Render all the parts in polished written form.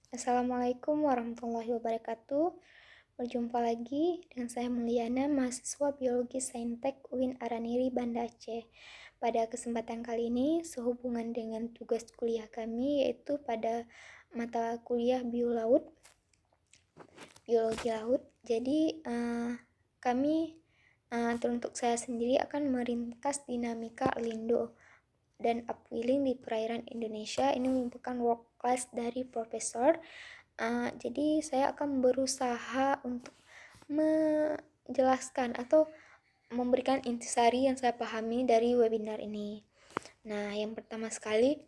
Assalamualaikum warahmatullahi wabarakatuh. Berjumpa lagi dengan saya Mulyana, mahasiswa Biologi Saintek UIN Araniri, Banda Aceh. Pada kesempatan kali ini, sehubungan dengan tugas kuliah kami, yaitu pada mata kuliah biologi laut. Jadi, kami teruntuk saya sendiri akan meringkas dinamika Lindo dan upwelling di perairan Indonesia. Ini merupakan work class dari profesor. Jadi saya akan berusaha untuk menjelaskan atau memberikan intisari yang saya pahami dari webinar ini. Nah, yang pertama sekali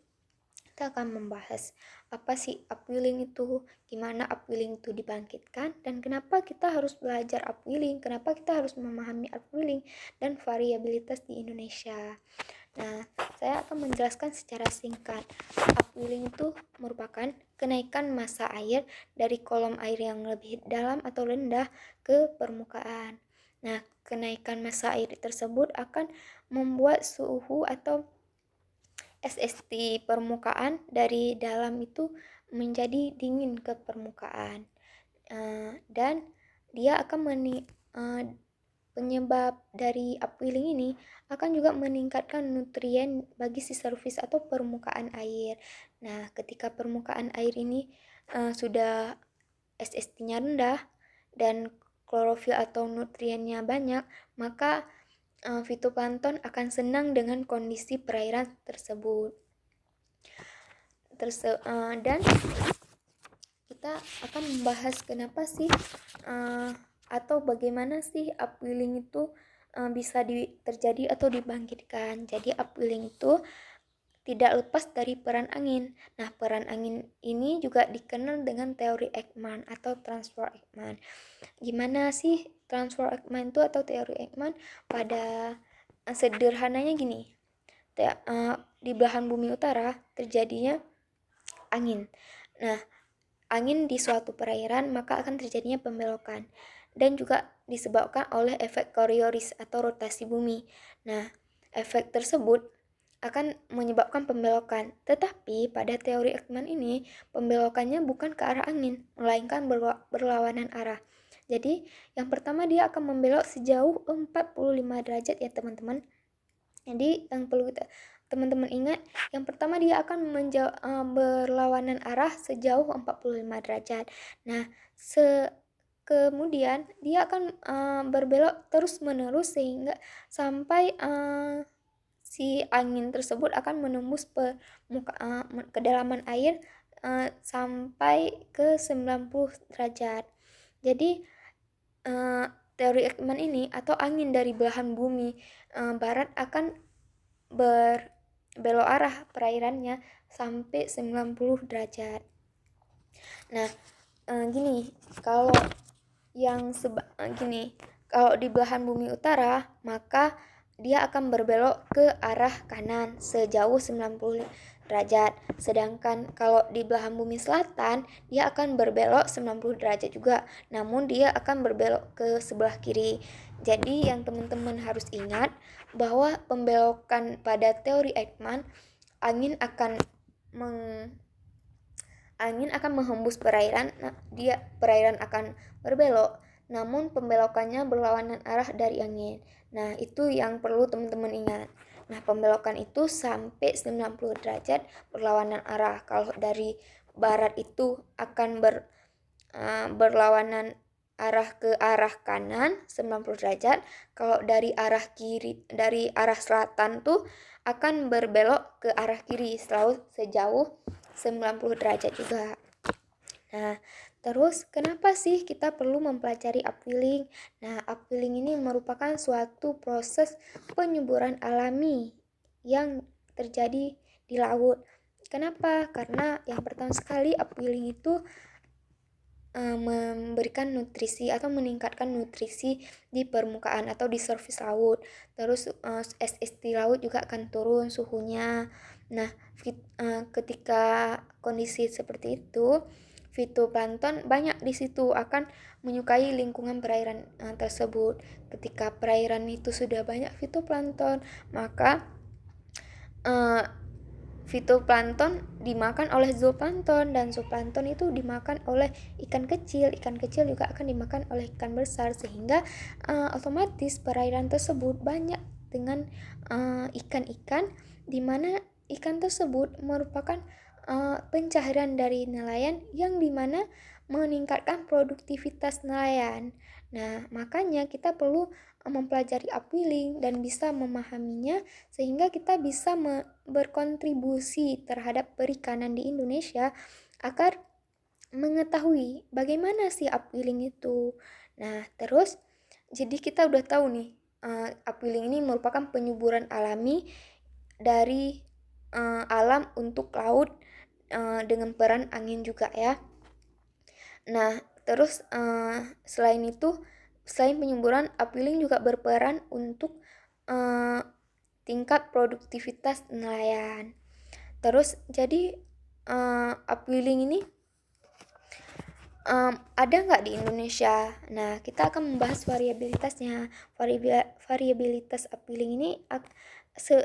kita akan membahas apa sih upwelling itu, gimana upwelling itu dibangkitkan, dan kenapa kita harus belajar upwelling, kenapa kita harus memahami upwelling dan variabilitas di Indonesia. Nah, saya akan menjelaskan secara singkat. Upwelling itu merupakan kenaikan massa air dari kolom air yang lebih dalam atau rendah ke permukaan. Nah, kenaikan massa air tersebut akan membuat suhu atau SST permukaan dari dalam itu menjadi dingin ke permukaan. Dan dia akan penyebab dari upwelling ini akan juga meningkatkan nutrien bagi si surface atau permukaan air. Nah, ketika permukaan air ini sudah SST-nya rendah dan klorofil atau nutriennya banyak, maka fitoplankton akan senang dengan kondisi perairan tersebut. Dan kita akan membahas kenapa sih atau bagaimana sih upwelling itu bisa terjadi atau dibangkitkan. Jadi upwelling itu tidak lepas dari peran angin. Nah, peran angin ini juga dikenal dengan teori Ekman atau transfer Ekman. Gimana sih transfer Ekman itu atau teori Ekman? Pada sederhananya gini, di belahan bumi utara terjadinya angin. Nah, angin di suatu perairan maka akan terjadinya pembelokan dan juga disebabkan oleh efek Coriolis atau rotasi bumi. Nah, efek tersebut akan menyebabkan pembelokan. Tetapi pada teori Ekman ini, pembelokannya bukan ke arah angin, melainkan berlawanan arah. Jadi, yang pertama dia akan membelok sejauh 45 derajat ya teman-teman. Jadi, yang perlu teman-teman ingat, yang pertama dia akan berlawanan arah sejauh 45 derajat. Nah, kemudian dia akan berbelok terus-menerus sehingga sampai si angin tersebut akan menembus kedalaman air sampai ke 90 derajat. Jadi teori Ekman ini atau angin dari belahan bumi barat akan berbelok arah perairannya sampai 90 derajat. Nah, gini, kalau kalau di belahan bumi utara, maka dia akan berbelok ke arah kanan sejauh 90 derajat. Sedangkan kalau di belahan bumi selatan, dia akan berbelok 90 derajat juga. Namun dia akan berbelok ke sebelah kiri. Jadi yang teman-teman harus ingat bahwa pembelokan pada teori Ekman, angin akan menghembus perairan, perairan akan berbelok, namun pembelokannya berlawanan arah dari angin. Nah, itu yang perlu teman-teman ingat. Nah, pembelokan itu sampai 90 derajat berlawanan arah. Kalau dari barat itu akan berlawanan arah ke arah kanan 90 derajat. Kalau dari arah kiri, dari arah selatan tuh akan berbelok ke arah kiri sejauh 90 derajat juga. Nah, terus kenapa sih kita perlu mempelajari upwelling? Nah, upwelling ini merupakan suatu proses penyuburan alami yang terjadi di laut. Kenapa? Karena yang pertama sekali upwelling itu memberikan nutrisi atau meningkatkan nutrisi di permukaan atau di surface laut. Terus SST laut juga akan turun suhunya. Nah, ketika kondisi seperti itu, fitoplankton banyak di situ akan menyukai lingkungan perairan tersebut. Ketika perairan itu sudah banyak fitoplankton, maka fitoplankton dimakan oleh zooplankton, dan zooplankton itu dimakan oleh ikan kecil juga akan dimakan oleh ikan besar, sehingga otomatis perairan tersebut banyak dengan ikan-ikan, di mana ikan tersebut merupakan pencaharian dari nelayan, yang dimana meningkatkan produktivitas nelayan. Nah, makanya kita perlu mempelajari upwelling dan bisa memahaminya, sehingga kita bisa berkontribusi terhadap perikanan di Indonesia agar mengetahui bagaimana sih upwelling itu. Nah, terus jadi kita udah tahu nih, upwelling ini merupakan penyuburan alami dari alam untuk laut dengan peran angin juga ya. Nah, terus selain penyuburan, upwelling juga berperan untuk tingkat produktivitas nelayan. Terus jadi upwelling ini ada nggak di Indonesia? Nah, kita akan membahas variabilitasnya. Variabilitas upwelling ini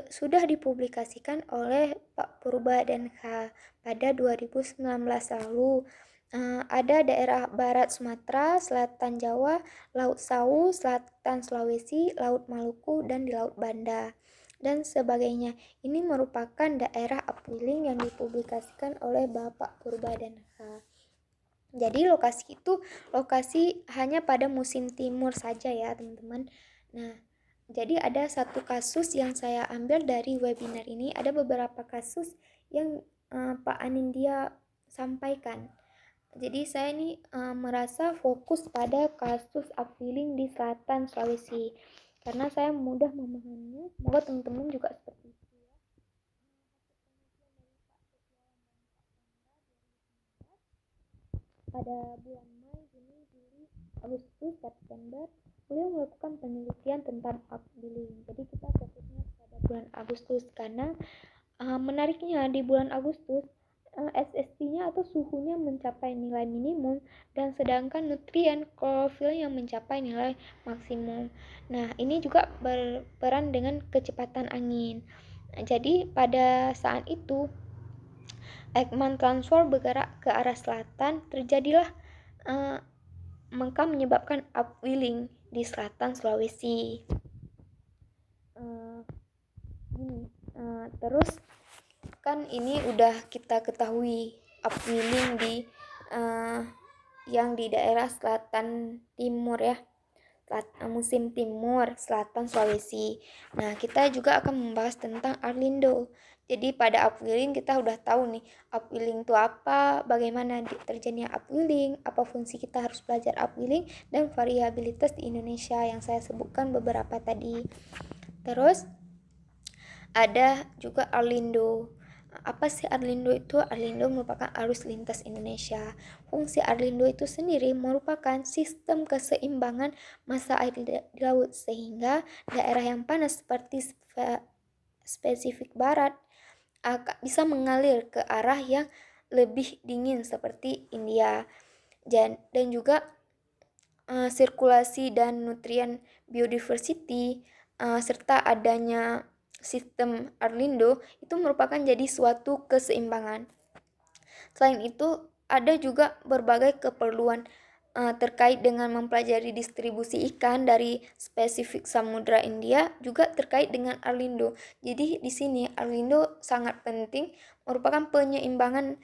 sudah dipublikasikan oleh Pak Purba dan K pada 2019 lalu. Ada daerah Barat Sumatera, Selatan Jawa, Laut Sawu, Selatan Sulawesi, Laut Maluku, dan di Laut Banda, dan sebagainya. Ini merupakan daerah upwelling yang dipublikasikan oleh Bapak Purba dan K. Jadi lokasi itu lokasi hanya pada musim timur saja ya teman-teman. Nah, jadi ada satu kasus yang saya ambil dari webinar ini. Ada beberapa kasus yang Pak Anindya sampaikan. Jadi saya ini merasa fokus pada kasus upwelling di selatan Sulawesi, karena saya mudah memahaminya. Semoga teman-teman juga seperti itu. Pada bulan Mei, Juni, Juli, Agustus, September, beliau melakukan penelitian tentang upwelling. Jadi kita fokusnya pada bulan Agustus, karena menariknya di bulan Agustus SST-nya atau suhunya mencapai nilai minimum, dan sedangkan nutrien klorofil yang mencapai nilai maksimum. Nah, ini juga berperan dengan kecepatan angin. Jadi pada saat itu Ekman transfer bergerak ke arah selatan, terjadilah maka menyebabkan upwelling di selatan Sulawesi. Terus kan ini udah kita ketahui upwelling di yang di daerah selatan timur ya, musim timur selatan Sulawesi. Nah, kita juga akan membahas tentang Arlindo. Jadi pada upwelling kita udah tahu nih, upwelling itu apa, bagaimana terjadinya upwelling, apa fungsi kita harus belajar upwelling, dan variabilitas di Indonesia yang saya sebutkan beberapa tadi. Terus ada juga Arlindo. Apa sih Arlindo itu? Arlindo merupakan arus lintas Indonesia. Fungsi Arlindo itu sendiri merupakan sistem keseimbangan massa air di laut, sehingga daerah yang panas seperti Pasifik Barat bisa mengalir ke arah yang lebih dingin seperti India. Dan juga sirkulasi dan nutrien biodiversity serta adanya sistem Arlindo itu merupakan jadi suatu keseimbangan. Selain itu, ada juga berbagai keperluan terkait dengan mempelajari distribusi ikan dari Spesifik Samudra India, juga terkait dengan Arlindo. Jadi di sini Arlindo sangat penting, merupakan penyeimbangan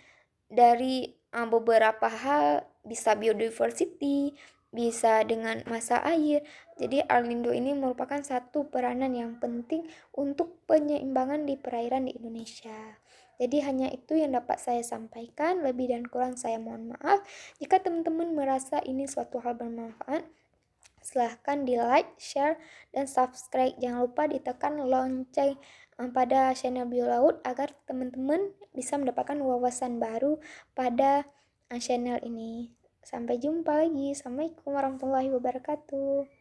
dari beberapa hal, bisa biodiversity, bisa dengan massa air. Jadi Arlindo ini merupakan satu peranan yang penting untuk penyeimbangan di perairan di Indonesia. Jadi hanya itu yang dapat saya sampaikan, lebih dan kurang saya mohon maaf. Jika teman-teman merasa ini suatu hal bermanfaat, silahkan di like, share, dan subscribe. Jangan lupa ditekan lonceng pada channel Biolaut agar teman-teman bisa mendapatkan wawasan baru pada channel ini. Sampai jumpa lagi. Assalamualaikum warahmatullahi wabarakatuh.